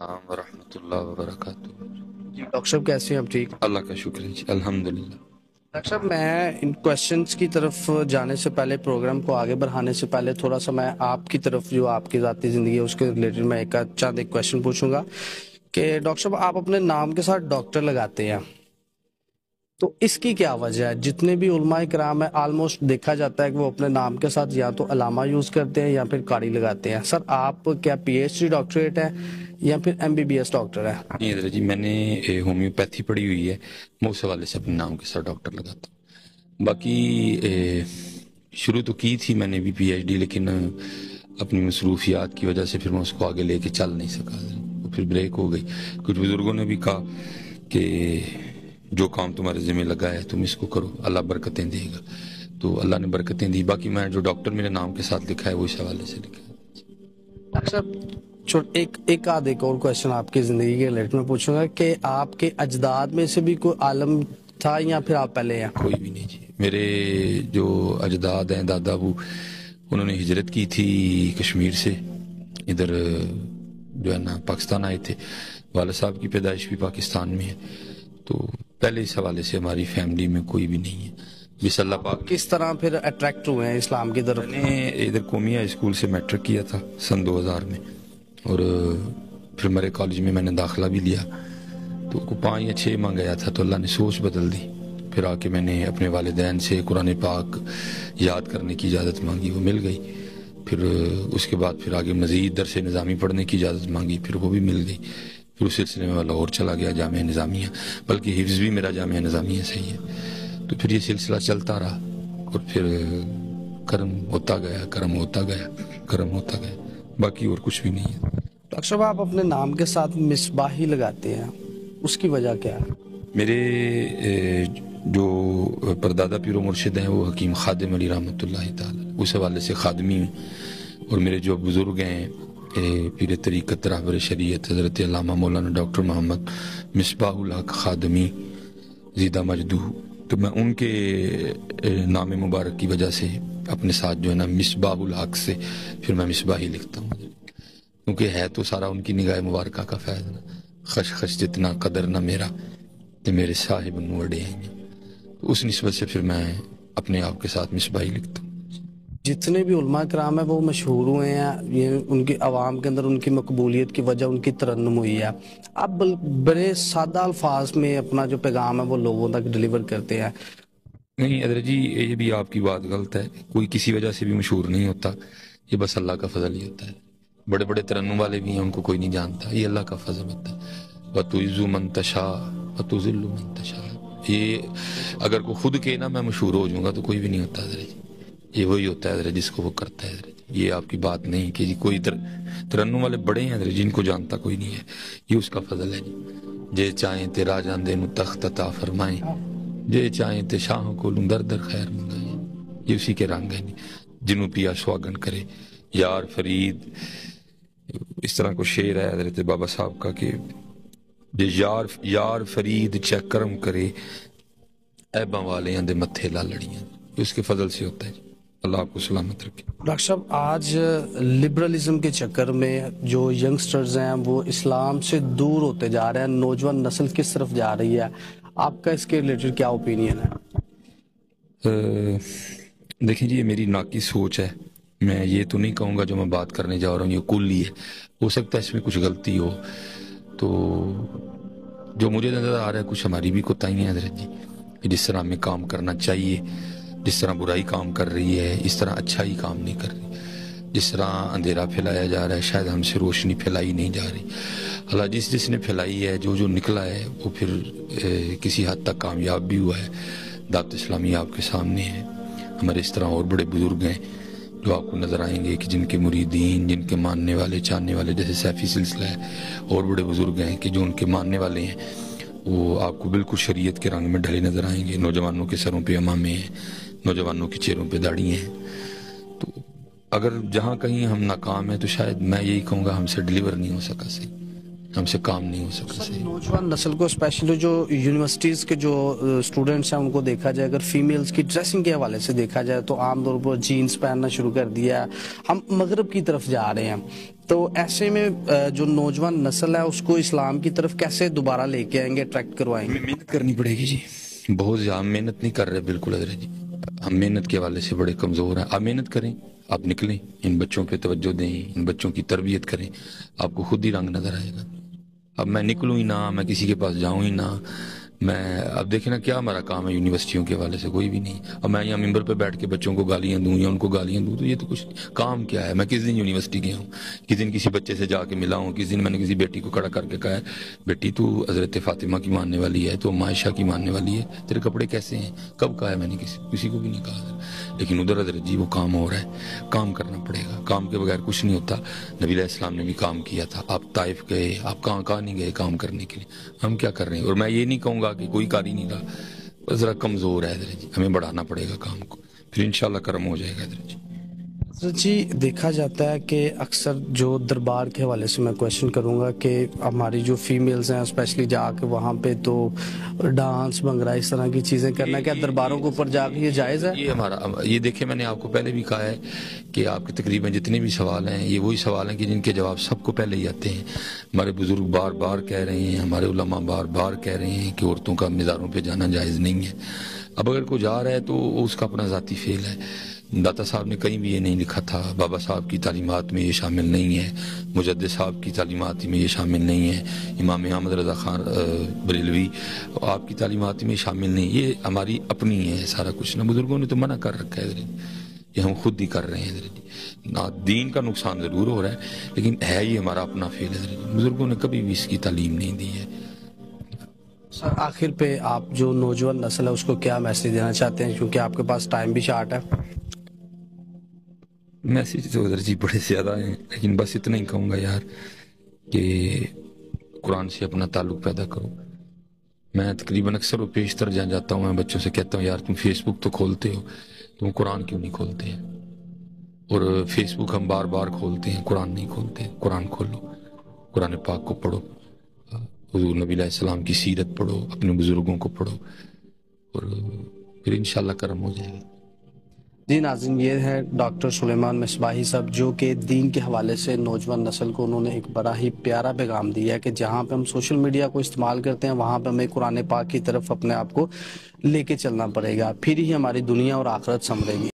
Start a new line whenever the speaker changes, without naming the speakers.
السلام ورحمۃ اللہ وبرکاتہ۔
جی ڈاکٹر صاحب کیسے ہیں آپ؟ ٹھیک؟
اللہ کا شکر ہے جی، الحمدللہ۔
ڈاکٹر صاحب میں ان کویشچنس کی طرف جانے سے پہلے، پروگرام کو آگے بڑھانے سے پہلے تھوڑا سا میں آپ کی طرف جو آپ کی ذاتی زندگی ہے اس کے ریلیٹڈ میں ایک کویشچن پوچھوں گا کہ ڈاکٹر صاحب آپ اپنے نام کے ساتھ ڈاکٹر لگاتے ہیں، تو اس کی کیا وجہ ہے؟ جتنے بھی علماء کرام ہیں آلموسٹ دیکھا جاتا ہے کہ وہ اپنے نام کے ساتھ یا تو علامہ یوز کرتے ہیں یا پھر قاری لگاتے ہیں۔ سر آپ کیا پی ایچ ڈی ڈاکٹریٹ ہے یا پھر M B B S doctor ہے؟
نہیں حضرت جی، میں نے ہومیوپیتھی پڑھی ہوئی ہے، میں اس حوالے سے اپنے نام کے ساتھ ڈاکٹر لگاتا ہوں۔ باقی شروع تو کی تھی میں نے بھی پی ایچ ڈی، لیکن اپنی مصروفیات کی وجہ سے پھر میں اس کو آگے لے کے چل نہیں سکا، وہ پھر بریک ہو گئی۔ کچھ بزرگوں نے بھی کہا کہ جو کام تمہارے ذمہ لگا ہے تم اس کو کرو، اللہ برکتیں دے گا، تو اللہ نے برکتیں دی۔ باقی میں جو ڈاکٹر میرے نام کے ساتھ لکھا ہے وہ اس حوالے سے لکھا ہے۔
ڈاکٹر صاحب ایک اور کویشچن آپ کی زندگی کے ریلیٹڈ میں پوچھوں گا کہ آپ کے اجداد میں سے بھی کوئی عالم تھا یا پھر آپ پہلے ہیں؟
کوئی بھی نہیں جی، میرے جو اجداد ہیں، دادا ابو، انہوں نے ہجرت کی تھی کشمیر سے، ادھر جو ہے نا پاکستان آئے تھے۔ والد صاحب کی پیدائش بھی پاکستان میں ہے، تو پہلے اس حوالے سے ہماری فیملی میں کوئی بھی نہیں ہے۔ بس اللہ پاک۔
کس طرح پھر اٹریکٹ ہوئے ہیں اسلام کی طرف؟
میں نے ادھر قومیہ اسکول سے میٹرک کیا تھا سن 2000 میں، اور پھر میرے کالج میں نے داخلہ بھی لیا، تو 5 یا 6 ماہ گیا تھا تو اللہ نے سوچ بدل دی۔ پھر آ کے میں نے اپنے والدین سے قرآن پاک یاد کرنے کی اجازت مانگی، وہ مل گئی۔ پھر اس کے بعد پھر آگے مزید درس نظامی پڑھنے کی اجازت مانگی، پھر وہ بھی مل گئی۔ پھر اس سلسلے میں لاہور چلا گیا جامعہ نظامیہ، بلکہ حفظ بھی میرا جامعہ نظامیہ سے ہی ہے۔ تو پھر یہ سلسلہ چلتا رہا، اور پھر کرم ہوتا گیا، کرم ہوتا گیا، کرم ہوتا گیا، باقی اور کچھ بھی نہیں ہے۔
ڈاکٹر صاحب آپ اپنے نام کے ساتھ مصباحی لگاتے ہیں، اس کی وجہ کیا ہے؟
میرے جو پردادا پیر و مرشد ہیں وہ حکیم خادم علی رحمۃ اللہ تعالی، اس حوالے سے خادمی ہوں۔ اور میرے جو بزرگ ہیں پیر طریقت رہبر شریعت حضرت علامہ مولانا ڈاکٹر محمد مصباح الحق خادمی زیدہ مجدو، تو میں ان کے نام مبارک کی وجہ سے اپنے ساتھ جو ہے نا مصباح الحق سے پھر میں مصباحی لکھتا ہوں، کیونکہ ہے تو سارا ان کی نگاہ مبارکہ کا فیض نا۔ خش خش جتنا قدر نہ میرا کہ میرے صاحب نوڑے ہیں، تو اس نسبت سے پھر میں اپنے آپ کے ساتھ مصباحی لکھتا ہوں۔
جتنے بھی علماء کرام ہیں وہ مشہور ہوئے ہیں، یہ ان کی عوام کے اندر ان کی مقبولیت کی وجہ ان کی ترنم ہوئی ہے۔ آپ بڑے سادہ الفاظ میں اپنا جو پیغام ہے وہ لوگوں تک ڈیلیور کرتے ہیں۔
نہیں حضرت جی، یہ بھی آپ کی بات غلط ہے، کوئی کسی وجہ سے بھی مشہور نہیں ہوتا، یہ بس اللہ کا فضل ہی ہوتا ہے۔ بڑے بڑے ترنم والے بھی ہیں، ان کو کوئی نہیں جانتا، یہ اللہ کا فضل ہوتا ہے۔ وَتُعِزُّ مَن تَشَاءُ وَتُذِلُّ مَن تَشَاءُ، یہ اگر کوئی خود کہ نا میں مشہور ہو جاؤں گا تو کوئی بھی نہیں ہوتا حضرت جی، یہ وہی ہوتا ہے حضرت جس کو وہ کرتا ہے حضرت جی۔ یہ آپ کی بات نہیں کہ جی کوئی ترنم والے بڑے ہیں حضرت جی، ان کو جانتا کوئی نہیں ہے، یہ اس کا فضل ہے جی۔ جے چاہیں تے راجان دے نو تخت عطا فرمائیں، جے چاہیں تے شاہوں کو لوں در در خیر منگائیں، یہ اسی کے رنگ ہیں جنوں پیا سواگن کرے یار فرید۔ اس طرح کو شعر ہے حضرت بابا صاحب کا کہ جے یار فرید چہ کرم کرے عیباں والیاں دے متھے لا لڑیاں، یہ اس کے فضل سے ہوتا ہے جی۔ اللہ آپ کو سلامت رکھے۔
ڈاکٹر صاحب آج لبرلزم کے چکر میں جو ینگسٹرز ہیں وہ اسلام سے دور ہوتے جا رہے ہیں، نوجوان نسل کس طرف جا رہی ہے، آپ کا اس کے ریلیٹڈ کیا اوپینین ہے؟
دیکھیں جی، یہ میری ناقص سوچ ہے، میں یہ تو نہیں کہوں گا جو میں بات کرنے جا رہا ہوں یہ کلی ہے، ہو سکتا ہے اس میں کچھ غلطی ہو، تو جو مجھے نظر آ رہا ہے کچھ ہماری بھی کوتاہیاں ہیں حضرت جی، جس طرح ہمیں کام کرنا چاہیے، جس طرح برائی کام کر رہی ہے اس طرح اچھائی کام نہیں کر رہی، جس طرح اندھیرا پھیلایا جا رہا ہے شاید ہم سے روشنی پھیلائی نہیں جا رہی۔ اللہ جس نے پھیلائی ہے، جو نکلا ہے وہ پھر کسی حد تک کامیاب بھی ہوا ہے۔ دعوت اسلامی آپ کے سامنے ہے، ہمارے اس طرح اور بڑے بزرگ ہیں جو آپ کو نظر آئیں گے کہ جن کے مریدین، جن کے ماننے والے چاہنے والے، جیسے سیفی سلسلہ ہے، اور بڑے بزرگ ہیں کہ جو ان کے ماننے والے ہیں وہ آپ کو بالکل شریعت کے رنگ میں ڈھلے نظر آئیں گے۔ نوجوانوں کے سروں پہ امامے ہیں، نوجوانوں کے چہروں پہ داڑھی ہیں، تو اگر جہاں کہیں ہم ناکام ہیں تو شاید میں یہی کہوں گا ہم سے ڈیلیور نہیں ہو سکا صحیح، ہم سے کام نہیں ہو سکا صحیح.
نوجوان نسل کو اسپیشلی جو یونیورسٹیز کے جو اسٹوڈنٹس ہیں ان کو دیکھا جائے، اگر فیمیلز کی ڈریسنگ کے حوالے سے دیکھا جائے تو عام طور پر جینز پہننا شروع کر دیا ہے. ہم مغرب کی طرف جا رہے ہیں، تو ایسے میں جو نوجوان نسل ہے اس کو اسلام کی طرف کیسے دوبارہ لے کے آئیں گے، اٹریکٹ کروائیں گے؟
محنت کرنی پڑے گی جی. بہت زیادہ ہم محنت نہیں کر رہے بالکل حضرت جی. ہم محنت کے حوالے سے بڑے کمزور ہیں. آپ محنت کریں، آپ نکلیں، ان بچوں پہ توجہ دیں، ان بچوں کی تربیت کریں، آپ کو خود ہی رنگ نظر آئے گا. اب میں نکلوں ہی نہ، میں کسی کے پاس جاؤں ہی نہ، میں اب دیکھیں نا کیا ہمارا کام ہے یونیورسٹیوں کے حوالے سے، کوئی بھی نہیں. اب میں یہاں ممبر پہ بیٹھ کے بچوں کو گالیاں دوں یا ان کو گالیاں دوں تو یہ تو کچھ کام کیا ہے. میں کس دن یونیورسٹی گیا ہوں، کس دن کسی بچے سے جا کے ملا ہوں، کس دن میں نے کسی بیٹی کو کھڑا کر کے کہا ہے بیٹی تو حضرت فاطمہ کی ماننے والی ہے، تو عائشہ کی ماننے والی ہے، تیرے کپڑے کیسے ہیں؟ کب کہا ہے میں نے؟ کسی کو بھی نہیں کہا. لیکن ادھر حضرت جی وہ کام ہو رہا ہے، کام کرنا پڑے گا. کام کے بغیر کچھ نہیں ہوتا. نبی علیہ السلام نے بھی کام کیا تھا. آپ طائف گئے، آپ کہاں نہیں گئے کام کرنے کے لیے؟ ہم کیا کر رہے ہیں؟ اور میں یہ نہیں کہوں گا کہ کوئی کاری نہیں رہا، بس ذرا کمزور ہے حضرت جی. ہمیں بڑھانا پڑے گا کام کو، پھر انشاءاللہ کرم ہو جائے گا حضرت جی.
حضرت جی دیکھا جاتا ہے کہ اکثر جو دربار کے حوالے سے میں کویشچن کروں گا کہ ہماری جو فیمیلز ہیں اسپیشلی جا کے وہاں پہ تو ڈانس بنگڑا اس طرح کی چیزیں کرنا، کیا درباروں کے اوپر جا کے یہ جائز ہے؟
یہ دیکھیں میں نے آپ کو پہلے بھی کہا ہے کہ آپ کے تقریباً جتنے بھی سوال ہیں یہ وہی سوال ہیں کہ جن کے جواب سب کو پہلے ہی آتے ہیں. ہمارے بزرگ بار بار کہہ رہے ہیں، ہمارے علماء بار بار کہہ رہے ہیں کہ عورتوں کا مزاروں پہ جانا جائز نہیں ہے. اب اگر کوئی جا رہا ہے تو اس کا اپنا ذاتی فعل ہے. داتا صاحب نے کہیں بھی یہ نہیں لکھا تھا، بابا صاحب کی تعلیمات میں یہ شامل نہیں ہے، مجدد صاحب کی تعلیمات میں یہ شامل نہیں ہے، امام احمد رضا خان بریلوی آپ کی تعلیمات میں شامل نہیں. یہ ہماری اپنی ہے سارا کچھ نا. بزرگوں نے تو منع کر رکھا ہے حضرت، یہ ہم خود ہی کر رہے ہیں حضرت. دین کا نقصان ضرور ہو رہا ہے لیکن ہے یہ ہمارا اپنا فعل حضرت. بزرگوں نے کبھی بھی اس کی تعلیم نہیں دی ہے.
سر آخر پہ آپ جو نوجوان نسل ہے اس کو کیا میسیج دینا چاہتے ہیں، کیونکہ آپ کے پاس ٹائم بھی شارٹ ہے؟
میسیج تو حضرت جی بڑے زیادہ ہیں لیکن بس اتنا ہی کہوں گا یار کہ قرآن سے اپنا تعلق پیدا کرو. میں تقریباً اکثر و پیشتر جہاں جاتا ہوں میں بچوں سے کہتا ہوں یار تم فیس بک تو کھولتے ہو، تم قرآن کیوں نہیں کھولتے ہیں؟ اور فیس بک ہم بار بار کھولتے ہیں، قرآن نہیں کھولتے. قرآن کھولو، قرآن پاک کو پڑھو، حضور نبی علیہ السلام کی سیرت پڑھو، اپنے بزرگوں کو پڑھو، اور پھر انشاءاللہ کرم ہو جائے گا.
جی ناظرین، یہ ہے ڈاکٹر سلیمان مصباحی صاحب جو کہ دین کے حوالے سے نوجوان نسل کو انہوں نے ایک بڑا ہی پیارا پیغام دیا ہے کہ جہاں پہ ہم سوشل میڈیا کو استعمال کرتے ہیں وہاں پہ ہمیں قرآن پاک کی طرف اپنے آپ کو لے کے چلنا پڑے گا، پھر ہی ہماری دنیا اور آخرت سنورے گی.